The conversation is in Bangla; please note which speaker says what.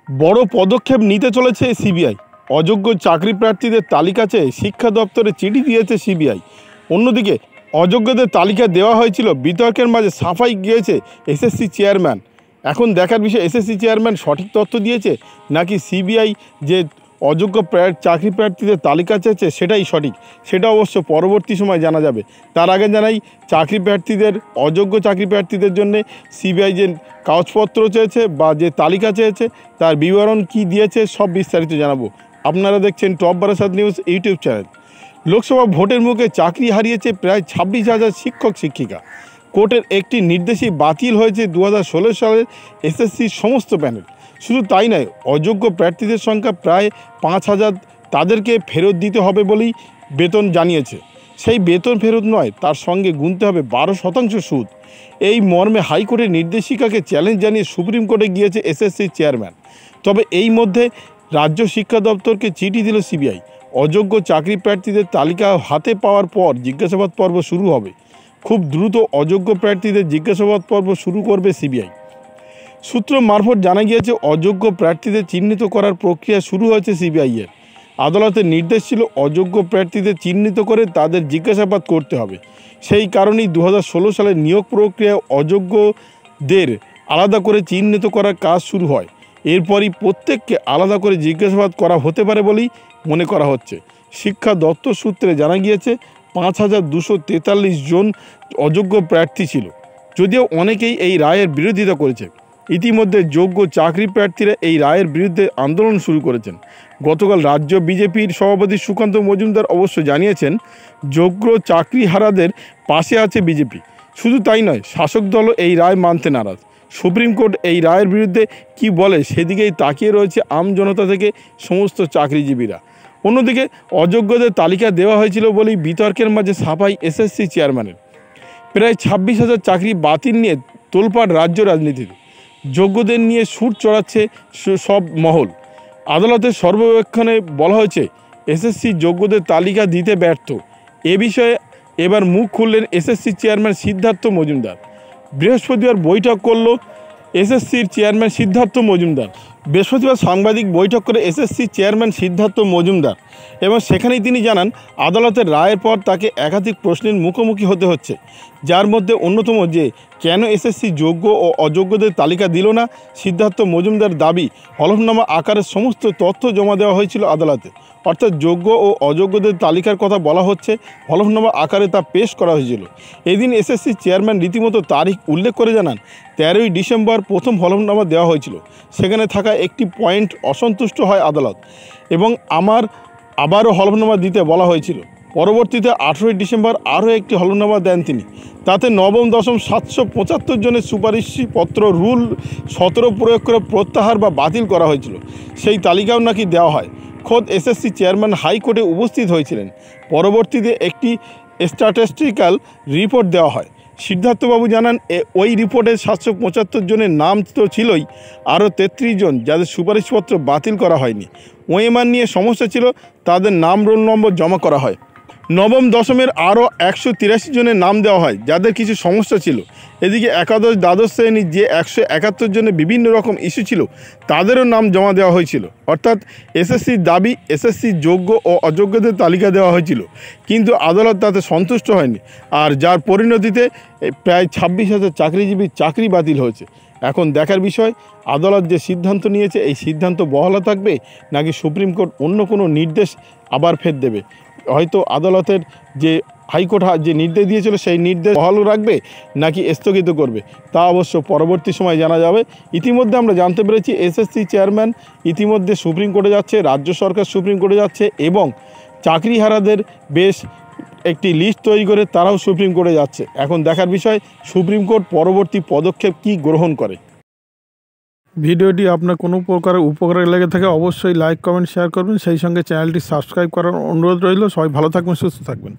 Speaker 1: বড় পদক্ষেপ নিতে চলেছে সিবিআই। অযোগ্য চাকরি প্রার্থীদের তালিকা চেয়ে শিক্ষা দপ্তরে চিঠি দিয়েছে সিবিআই। অন্যদিকে অযোগ্যদের তালিকা দেওয়া হয়েছিল, বিতর্কের মাঝে সাফাই গিয়েছে এসএসসি চেয়ারম্যান। এখন দেখার বিষয় এসএসসি চেয়ারম্যান সঠিক তথ্য দিয়েছে নাকি সিবিআই যে অযোগ্য চাকরি প্রার্থীদের তালিকা চেয়েছে সেটাই সঠিক, সেটা অবশ্য পরবর্তী সময় জানা যাবে। তার আগে জানাই, চাকরি প্রার্থীদের অযোগ্য চাকরি প্রার্থীদের জন্য সিবিআই যে কাগজপত্র চেয়েছে বা যে তালিকা চেয়েছে তার বিবরণ কি দিয়েছে সব বিস্তারিত জানাবো। আপনারা দেখছেন top Barasat news YouTube channel. Lok Sabha ভোটের মুখে চাকরি হারিয়েছে প্রায় 26,000 শিক্ষক শিক্ষিকা। কোর্টের একটি নির্দেশই বাতিল হয়েছে 2016 সালের এসএসসির সমস্ত প্যানেল। শুধু তাই নয়, অযোগ্য প্রার্থীদের সংখ্যা প্রায় 5,000, তাদেরকে ফেরত দিতে হবে বলেই বেতন জানিয়েছে। সেই বেতন ফেরত নয়, তার সঙ্গে গুনতে হবে 12% সুদ। এই মর্মে হাইকোর্টের নির্দেশিকাকে চ্যালেঞ্জ জানিয়ে সুপ্রিম কোর্টে গিয়েছে এসএসসির চেয়ারম্যান। তবে এই মধ্যে রাজ্য শিক্ষা দপ্তরকে চিঠি দিল সিবিআই। অযোগ্য চাকরি প্রার্থীদের তালিকা হাতে পাওয়ার পর জিজ্ঞাসাবাদ পর্ব শুরু হবে। খুব দ্রুত অযোগ্য প্রার্থীদের জিজ্ঞাসাবাদ পর্ব শুরু করবে সিবিআই। সূত্র মারফত জানা গিয়েছে, অযোগ্য প্রার্থীদের চিহ্নিত করার প্রক্রিয়া শুরু হয়েছে সিবিআইয়ের। আদালতের নির্দেশ ছিল অযোগ্য প্রার্থীদের চিহ্নিত করে তাদের জিজ্ঞাসাবাদ করতে হবে। সেই কারণেই 2016 সালের নিয়োগ প্রক্রিয়ায় অযোগ্যদের আলাদা করে চিহ্নিত করার কাজ শুরু হয়। এরপরই প্রত্যেককে আলাদা করে জিজ্ঞাসাবাদ করা হতে পারে বলেই মনে করা হচ্ছে। শিক্ষা দপ্তর সূত্রে জানা গিয়েছে 5,243 জন অযোগ্য প্রার্থী ছিল, যদিও অনেকেই এই রায়ের বিরোধিতা করেছে। ইতিমধ্যে যোগ্য চাকরি প্রার্থীরা এই রায়ের বিরুদ্ধে আন্দোলন শুরু করেছেন। গতকাল রাজ্য বিজেপির সভাপতি সুকান্ত মজুমদার অবশ্য জানিয়েছেন, যোগ্য চাকরিহারাদের পাশে আছে বিজেপি। শুধু তাই নয়, শাসক দলও এই রায় মানতে নারাজ। সুপ্রিম কোর্ট এই রায়ের বিরুদ্ধে কি বলে সেদিকেই তাকিয়ে রয়েছে আম জনতা থেকে সমস্ত চাকরিজীবীরা। অন্যদিকে অযোগ্যদের তালিকা দেওয়া হয়েছিল বলেই বিতর্কের মাঝে সাফাই এসএসসি চেয়ারম্যানের। প্রায় 26,000 চাকরি বাতিল নিয়ে তোলপাড় রাজ্য রাজনীতিতে। যোগ্যদের নিয়ে সুর চড়াচ্ছে সব মহল। আদালতের সর্ববেক্ষণে বলা হয়েছে এসএসসি যোগ্যদের তালিকা দিতে ব্যর্থ। এ বিষয়ে এবার মুখ খুললেন এসএসসি চেয়ারম্যান সিদ্ধার্থ মজুমদার। বৃহস্পতিবার বৈঠক করল এসএসসির চেয়ারম্যান সিদ্ধার্থ মজুমদার। বৃহস্পতিবার সাংবাদিক বৈঠক করে এসএসসি চেয়ারম্যান সিদ্ধার্থ মজুমদার, এবং সেখানেই তিনি জানান, আদালতের রায়ের পর তাকে একাধিক প্রশ্নের মুখোমুখি হতে হচ্ছে, যার মধ্যে অন্যতম যে কেন এসএসসি যোগ্য ও অযোগ্যদের তালিকা দিল না। সিদ্ধার্থ মজুমদার দাবি, হলফনামা আকারে সমস্ত তথ্য জমা দেওয়া হয়েছিল আদালতে, অর্থাৎ যোগ্য ও অযোগ্যদের তালিকার কথা বলা হচ্ছে, হলফনামা আকারে তা পেশ করা হয়েছিল। এদিন এসএসসি চেয়ারম্যান রীতিমতো তারিখ উল্লেখ করে জানান, 13ই ডিসেম্বর প্রথম হলফনামা দেওয়া হয়েছিল। সেখানে থাকা একটি পয়েন্ট অসন্তুষ্ট হয় আদালত এবং আবারও হলফনামা দিতে বলা হয়েছিল। পরবর্তীতে 18ই ডিসেম্বর আরও একটি হলফনামা দেন তিনি। তাতে নবম দশম 775 জনের সুপারিশপত্র রুল 17 প্রয়োগ করে প্রত্যাহার বা বাতিল করা হয়েছিল। সেই তালিকাও নাকি দেওয়া হয়। খোদ এসএসসি চেয়ারম্যান হাইকোর্টে উপস্থিত হয়েছিলেন। পরবর্তীতে একটি স্ট্যাটিস্টিক্যাল রিপোর্ট দেওয়া হয়। সিদ্ধার্থবাবু জানান, ওই রিপোর্টে 775 জনের নাম তো ছিলই, আরও 33 জন যাদের সুপারিশপত্র বাতিল করা হয়নি। ওএমআর নিয়ে সমস্যা ছিল, তাদের নাম রোল নম্বর জমা করা হয়। নবম দশমের আরও 183 জনের নাম দেওয়া হয়, যাদের কিছু সমস্যা ছিল। এদিকে একাদশ দ্বাদশ শ্রেণীর যে 171 জনের বিভিন্ন রকম ইস্যু ছিল, তাদেরও নাম জমা দেওয়া হয়েছিল। অর্থাৎ এসএসসির দাবি, এসএসসি যোগ্য ও অযোগ্যদের তালিকা দেওয়া হয়েছিল, কিন্তু আদালত তাতে সন্তুষ্ট হয়নি, আর যার পরিণতিতে প্রায় 26,000 চাকরিজীবীর চাকরি বাতিল হয়েছে। এখন দেখার বিষয়, আদালত যে সিদ্ধান্ত নিয়েছে এই সিদ্ধান্ত বহাল থাকবে নাকি সুপ্রিম কোর্ট অন্য কোনো নির্দেশ আবার ফের দেবে। হয়তো আদালতের যে হাইকোর্ট যে নির্দেশ দিয়েছিল সেই নির্দেশ বহাল রাখবে নাকি স্থগিত করবে, তা অবশ্য পরবর্তী সময় জানা যাবে। ইতিমধ্যে আমরা জানতে পেরেছি এসএসসি চেয়ারম্যান ইতিমধ্যে সুপ্রিম কোর্টে যাচ্ছে, রাজ্য সরকার সুপ্রিম কোর্টে যাচ্ছে, এবং চাকরিহারাদের বেশ একটি লিস্ট তৈরি করে তারাও সুপ্রিম কোর্টে যাচ্ছে। এখন দেখার বিষয় সুপ্রিম কোর্ট পরবর্তী পদক্ষেপ কী গ্রহণ করে। ভিডিওটি আপনার কোনো প্রকারের উপকারে লেগে থাকে অবশ্যই লাইক, কমেন্ট, শেয়ার করবেন। সেই সঙ্গে চ্যানেলটি সাবস্ক্রাইব করার অনুরোধ রইল। সবাই ভালো থাকবেন, সুস্থ থাকবেন।